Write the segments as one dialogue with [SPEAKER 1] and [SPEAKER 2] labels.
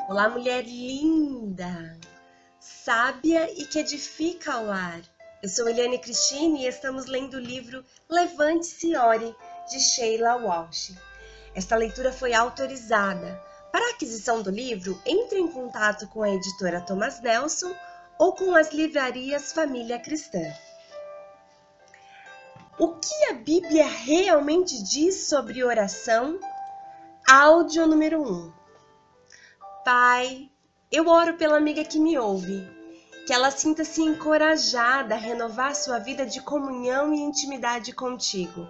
[SPEAKER 1] Olá, mulher linda, sábia e que edifica ao lar. Eu sou Eliane Cristine e estamos lendo o livro Levante-se e Ore, de Sheila Walsh. Esta leitura foi autorizada. Para a aquisição do livro, entre em contato com a editora Thomas Nelson ou com as livrarias Família Cristã. O que a Bíblia realmente diz sobre oração? Áudio número 1. Pai, eu oro pela amiga que me ouve, que ela sinta-se encorajada a renovar sua vida de comunhão e intimidade contigo.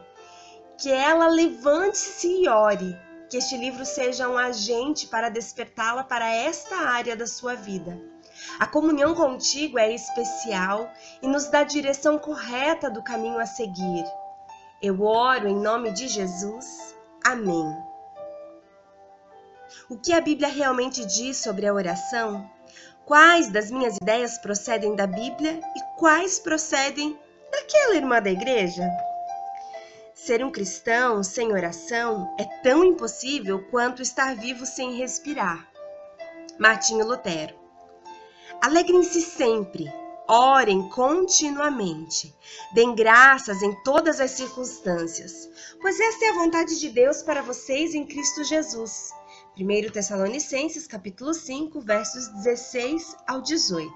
[SPEAKER 1] Que ela levante-se e ore, que este livro seja um agente para despertá-la para esta área da sua vida. A comunhão contigo é especial e nos dá a direção correta do caminho a seguir. Eu oro em nome de Jesus. Amém. O que a Bíblia realmente diz sobre a oração? Quais das minhas ideias procedem da Bíblia e quais procedem daquela irmã da igreja? Ser um cristão sem oração é tão impossível quanto estar vivo sem respirar. Martinho Lutero. Alegrem-se sempre, orem continuamente, deem graças em todas as circunstâncias, pois esta é a vontade de Deus para vocês em Cristo Jesus. 1 Tessalonicenses, capítulo 5, versos 16 ao 18.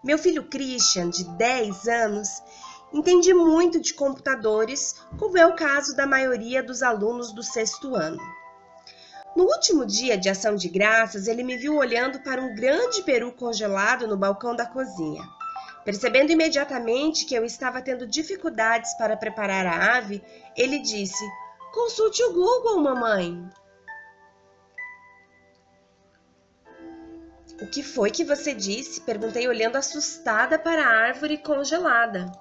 [SPEAKER 1] Meu filho Christian, de 10 anos, entende muito de computadores, como é o caso da maioria dos alunos do 6º ano. No último dia de ação de graças, ele me viu olhando para um grande peru congelado no balcão da cozinha. Percebendo imediatamente que eu estava tendo dificuldades para preparar a ave, ele disse: "Consulte o Google, mamãe." "O que foi que você disse?" perguntei, olhando assustada para a árvore congelada.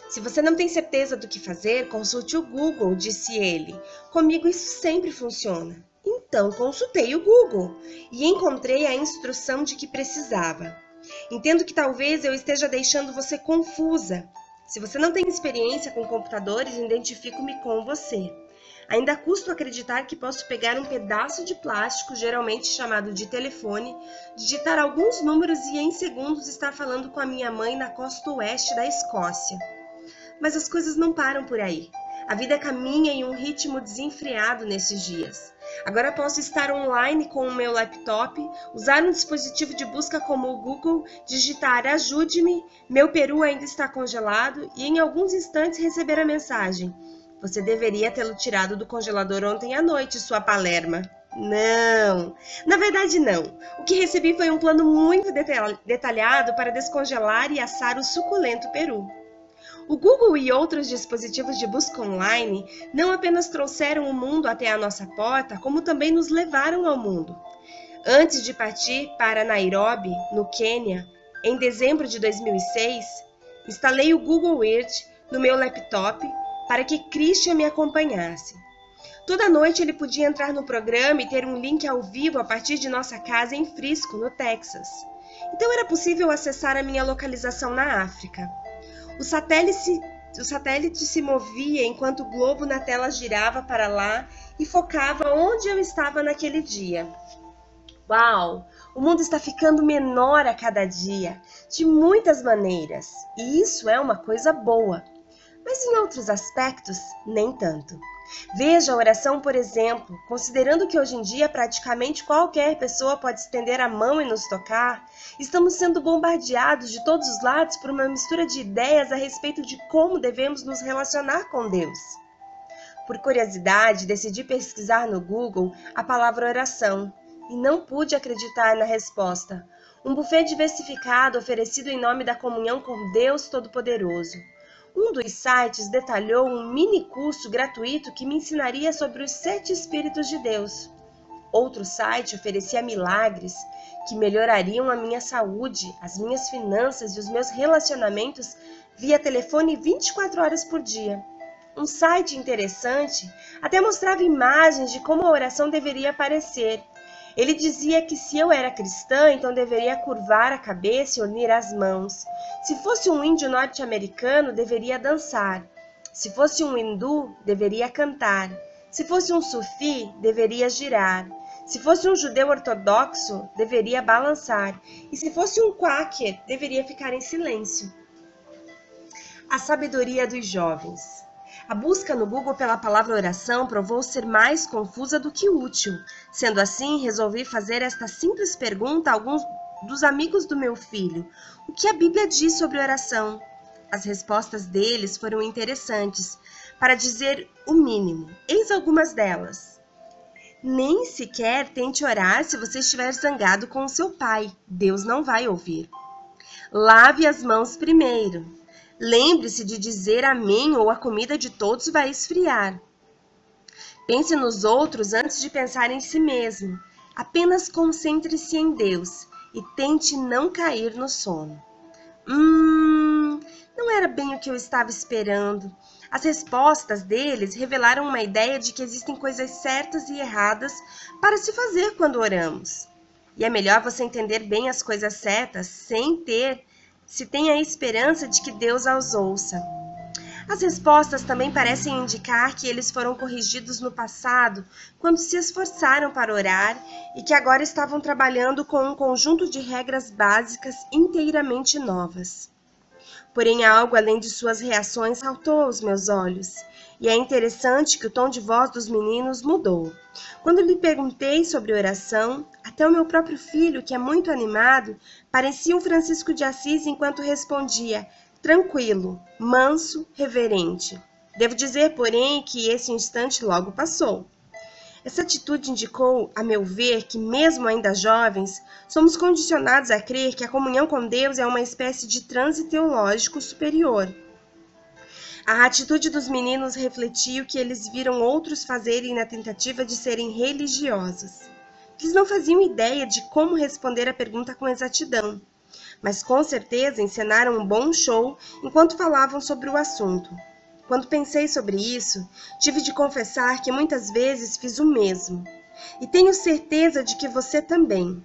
[SPEAKER 1] "Se você não tem certeza do que fazer, consulte o Google", disse ele. "Comigo isso sempre funciona." Então consultei o Google e encontrei a instrução de que precisava. Entendo que talvez eu esteja deixando você confusa. Se você não tem experiência com computadores, identifico-me com você. Ainda custa acreditar que posso pegar um pedaço de plástico, geralmente chamado de telefone, digitar alguns números e em segundos estar falando com a minha mãe na costa oeste da Escócia. Mas as coisas não param por aí. A vida caminha em um ritmo desenfreado nesses dias. Agora posso estar online com o meu laptop, usar um dispositivo de busca como o Google, digitar "ajude-me", meu peru ainda está congelado e em alguns instantes receber a mensagem: "Você deveria tê-lo tirado do congelador ontem à noite, sua palerma." Não, na verdade não. O que recebi foi um plano muito detalhado para descongelar e assar o suculento peru. O Google e outros dispositivos de busca online não apenas trouxeram o mundo até a nossa porta, como também nos levaram ao mundo. Antes de partir para Nairobi, no Quênia, em dezembro de 2006, instalei o Google Earth no meu laptop para que Christian me acompanhasse. Toda noite ele podia entrar no programa e ter um link ao vivo a partir de nossa casa em Frisco, no Texas. Então era possível acessar a minha localização na África. O satélite se movia enquanto o globo na tela girava para lá e focava onde eu estava naquele dia. Uau! O mundo está ficando menor a cada dia, de muitas maneiras, e isso é uma coisa boa. Mas em outros aspectos, nem tanto. Veja a oração, por exemplo, considerando que hoje em dia praticamente qualquer pessoa pode estender a mão e nos tocar, estamos sendo bombardeados de todos os lados por uma mistura de ideias a respeito de como devemos nos relacionar com Deus. Por curiosidade, decidi pesquisar no Google a palavra oração e não pude acreditar na resposta. Um buffet diversificado oferecido em nome da comunhão com Deus Todo-Poderoso. Um dos sites detalhou um mini curso gratuito que me ensinaria sobre os 7 Espíritos de Deus. Outro site oferecia milagres que melhorariam a minha saúde, as minhas finanças e os meus relacionamentos via telefone 24 horas por dia. Um site interessante até mostrava imagens de como a oração deveria parecer. Ele dizia que se eu era cristã, então deveria curvar a cabeça e unir as mãos. Se fosse um índio norte-americano, deveria dançar. Se fosse um hindu, deveria cantar. Se fosse um sufi, deveria girar. Se fosse um judeu ortodoxo, deveria balançar, e se fosse um quaker, deveria ficar em silêncio. A sabedoria dos jovens. A busca no Google pela palavra oração provou ser mais confusa do que útil. Sendo assim, resolvi fazer esta simples pergunta a alguns dos amigos do meu filho: o que a Bíblia diz sobre oração? As respostas deles foram interessantes, para dizer o mínimo. Eis algumas delas. Nem sequer tente orar se você estiver zangado com o seu pai. Deus não vai ouvir. Lave as mãos primeiro. Lembre-se de dizer amém ou a comida de todos vai esfriar. Pense nos outros antes de pensar em si mesmo. Apenas concentre-se em Deus e tente não cair no sono. Não era bem o que eu estava esperando. As respostas deles revelaram uma ideia de que existem coisas certas e erradas para se fazer quando oramos. E é melhor você entender bem as coisas certas se tem a esperança de que Deus as ouça. As respostas também parecem indicar que eles foram corrigidos no passado, quando se esforçaram para orar e que agora estavam trabalhando com um conjunto de regras básicas inteiramente novas. Porém, algo além de suas reações saltou aos meus olhos, e é interessante que o tom de voz dos meninos mudou. Quando lhe perguntei sobre oração, até o meu próprio filho, que é muito animado, parecia um Francisco de Assis enquanto respondia: tranquilo, manso, reverente. Devo dizer, porém, que esse instante logo passou. Essa atitude indicou, a meu ver, que mesmo ainda jovens, somos condicionados a crer que a comunhão com Deus é uma espécie de transe teológico superior. A atitude dos meninos refletia o que eles viram outros fazerem na tentativa de serem religiosos. Eles não faziam ideia de como responder a pergunta com exatidão, mas com certeza encenaram um bom show enquanto falavam sobre o assunto. Quando pensei sobre isso, tive de confessar que muitas vezes fiz o mesmo. E tenho certeza de que você também.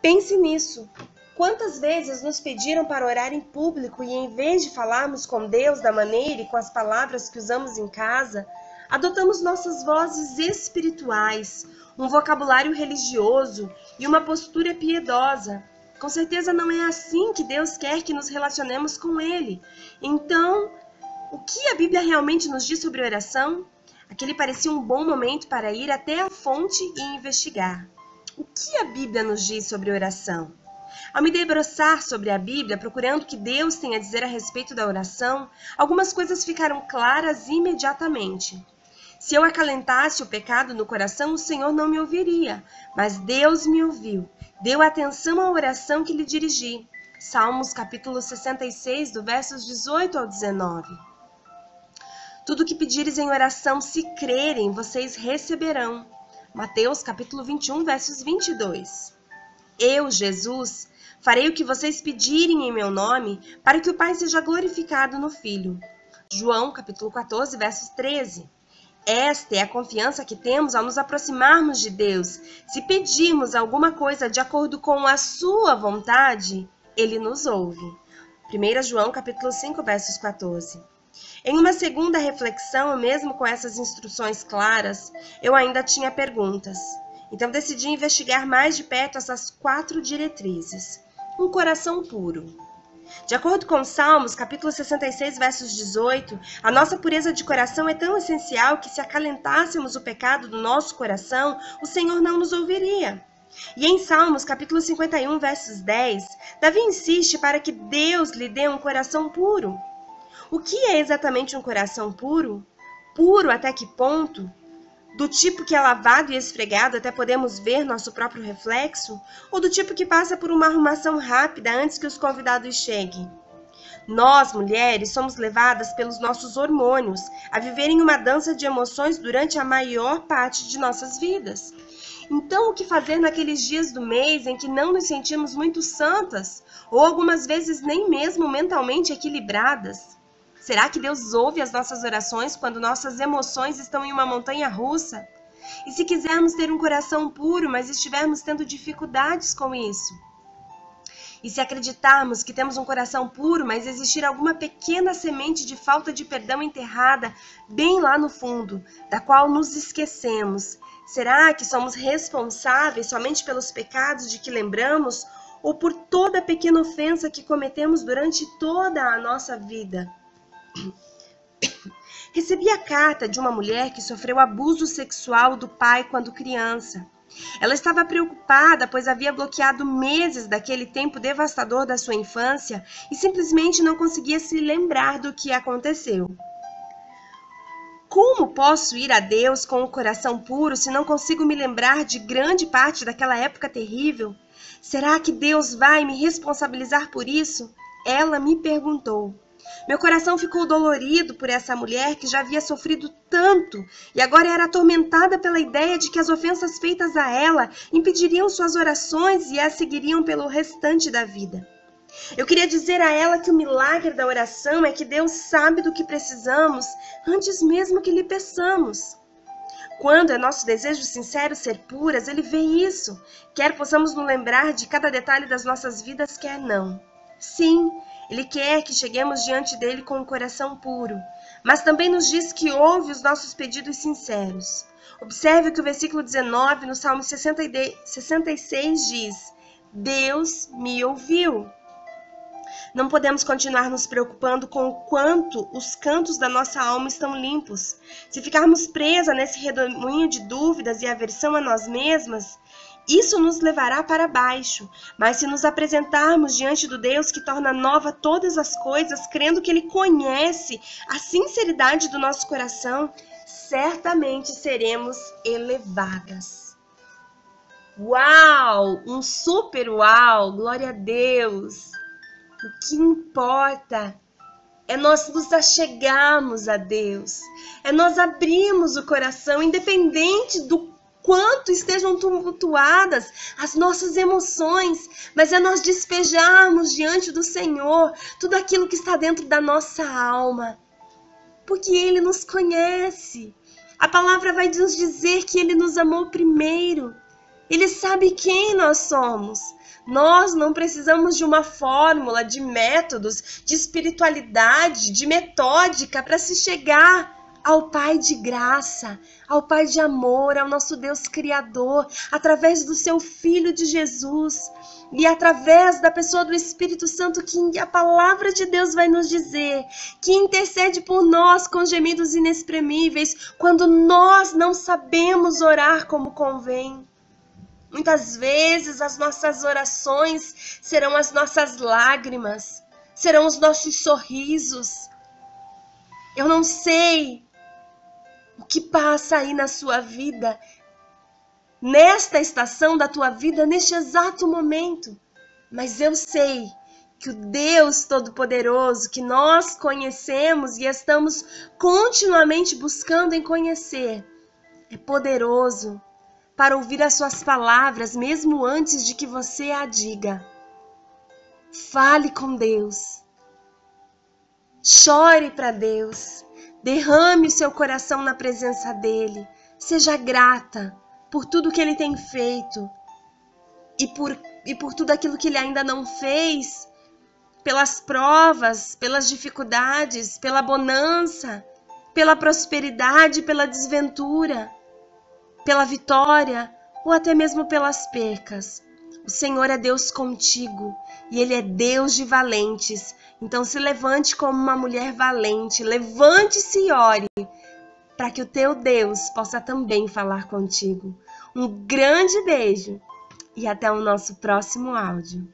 [SPEAKER 1] Pense nisso. Quantas vezes nos pediram para orar em público e, em vez de falarmos com Deus da maneira e com as palavras que usamos em casa, adotamos nossas vozes espirituais, um vocabulário religioso e uma postura piedosa. Com certeza não é assim que Deus quer que nos relacionemos com Ele. Então, o que a Bíblia realmente nos diz sobre oração? Aquele parecia um bom momento para ir até a fonte e investigar. O que a Bíblia nos diz sobre oração? Ao me debruçar sobre a Bíblia, procurando o que Deus tem a dizer a respeito da oração, algumas coisas ficaram claras imediatamente. Se eu acalentasse o pecado no coração, o Senhor não me ouviria, mas Deus me ouviu, deu atenção à oração que lhe dirigi. Salmos capítulo 66, do versos 18 ao 19. Tudo o que pedires em oração, se crerem, vocês receberão. Mateus capítulo 21, versos 22. Eu, Jesus, farei o que vocês pedirem em meu nome, para que o Pai seja glorificado no Filho. João capítulo 14, versos 13. Esta é a confiança que temos ao nos aproximarmos de Deus. Se pedirmos alguma coisa de acordo com a sua vontade, Ele nos ouve. 1 João capítulo 5, versos 14. Em uma segunda reflexão, mesmo com essas instruções claras, eu ainda tinha perguntas. Então decidi investigar mais de perto essas 4 diretrizes. Um coração puro. De acordo com Salmos, capítulo 66, versos 18, a nossa pureza de coração é tão essencial que se acalentássemos o pecado do nosso coração, o Senhor não nos ouviria. E em Salmos, capítulo 51, versos 10, Davi insiste para que Deus lhe dê um coração puro. O que é exatamente um coração puro? Puro até que ponto? Do tipo que é lavado e esfregado até podemos ver nosso próprio reflexo? Ou do tipo que passa por uma arrumação rápida antes que os convidados cheguem? Nós, mulheres, somos levadas pelos nossos hormônios a viver em uma dança de emoções durante a maior parte de nossas vidas. Então, o que fazer naqueles dias do mês em que não nos sentimos muito santas? Ou algumas vezes nem mesmo mentalmente equilibradas? Será que Deus ouve as nossas orações quando nossas emoções estão em uma montanha russa? E se quisermos ter um coração puro, mas estivermos tendo dificuldades com isso? E se acreditarmos que temos um coração puro, mas existir alguma pequena semente de falta de perdão enterrada bem lá no fundo, da qual nos esquecemos, será que somos responsáveis somente pelos pecados de que lembramos ou por toda pequena ofensa que cometemos durante toda a nossa vida? Recebi a carta de uma mulher que sofreu abuso sexual do pai quando criança. Ela estava preocupada, pois havia bloqueado meses daquele tempo devastador da sua infância e simplesmente não conseguia se lembrar do que aconteceu. Como posso ir a Deus com o coração puro se não consigo me lembrar de grande parte daquela época terrível? Será que Deus vai me responsabilizar por isso? Ela me perguntou. Meu coração ficou dolorido por essa mulher que já havia sofrido tanto e agora era atormentada pela ideia de que as ofensas feitas a ela impediriam suas orações e a seguiriam pelo restante da vida. Eu queria dizer a ela que o milagre da oração é que Deus sabe do que precisamos antes mesmo que lhe peçamos. Quando é nosso desejo sincero ser puras, Ele vê isso, quer possamos nos lembrar de cada detalhe das nossas vidas, quer não. Sim, Ele quer que cheguemos diante dele com um coração puro, mas também nos diz que ouve os nossos pedidos sinceros. Observe que o versículo 19 no Salmo 66 diz: Deus me ouviu. Não podemos continuar nos preocupando com o quanto os cantos da nossa alma estão limpos. Se ficarmos presas nesse redemoinho de dúvidas e aversão a nós mesmas, isso nos levará para baixo. Mas se nos apresentarmos diante do Deus que torna nova todas as coisas, crendo que Ele conhece a sinceridade do nosso coração, certamente seremos elevadas. Uau! Um super uau! Glória a Deus! O que importa é nós nos achegarmos a Deus, é nós abrirmos o coração, independente do quanto estejam tumultuadas as nossas emoções, mas é nós despejarmos diante do Senhor tudo aquilo que está dentro da nossa alma, porque Ele nos conhece. A palavra vai nos dizer que Ele nos amou primeiro, Ele sabe quem nós somos. Nós não precisamos de uma fórmula, de métodos, de espiritualidade, de metódica para se chegar ao Pai de graça, ao Pai de amor, ao nosso Deus Criador, através do seu Filho de Jesus e através da pessoa do Espírito Santo, que a palavra de Deus vai nos dizer, que intercede por nós com gemidos inexprimíveis, quando nós não sabemos orar como convém. Muitas vezes as nossas orações serão as nossas lágrimas, serão os nossos sorrisos. Eu não sei o que passa aí na sua vida, nesta estação da tua vida, neste exato momento. Mas eu sei que o Deus Todo-Poderoso, que nós conhecemos e estamos continuamente buscando em conhecer, é poderoso para ouvir as suas palavras, mesmo antes de que você a diga. Fale com Deus. Chore para Deus. Derrame o seu coração na presença dEle. Seja grata por tudo que Ele tem feito e por tudo aquilo que Ele ainda não fez, pelas provas, pelas dificuldades, pela bonança, pela prosperidade, pela desventura, pela vitória ou até mesmo pelas percas. O Senhor é Deus contigo e Ele é Deus de valentes. Então se levante como uma mulher valente, levante-se e ore, para que o teu Deus possa também falar contigo. Um grande beijo e até o nosso próximo áudio.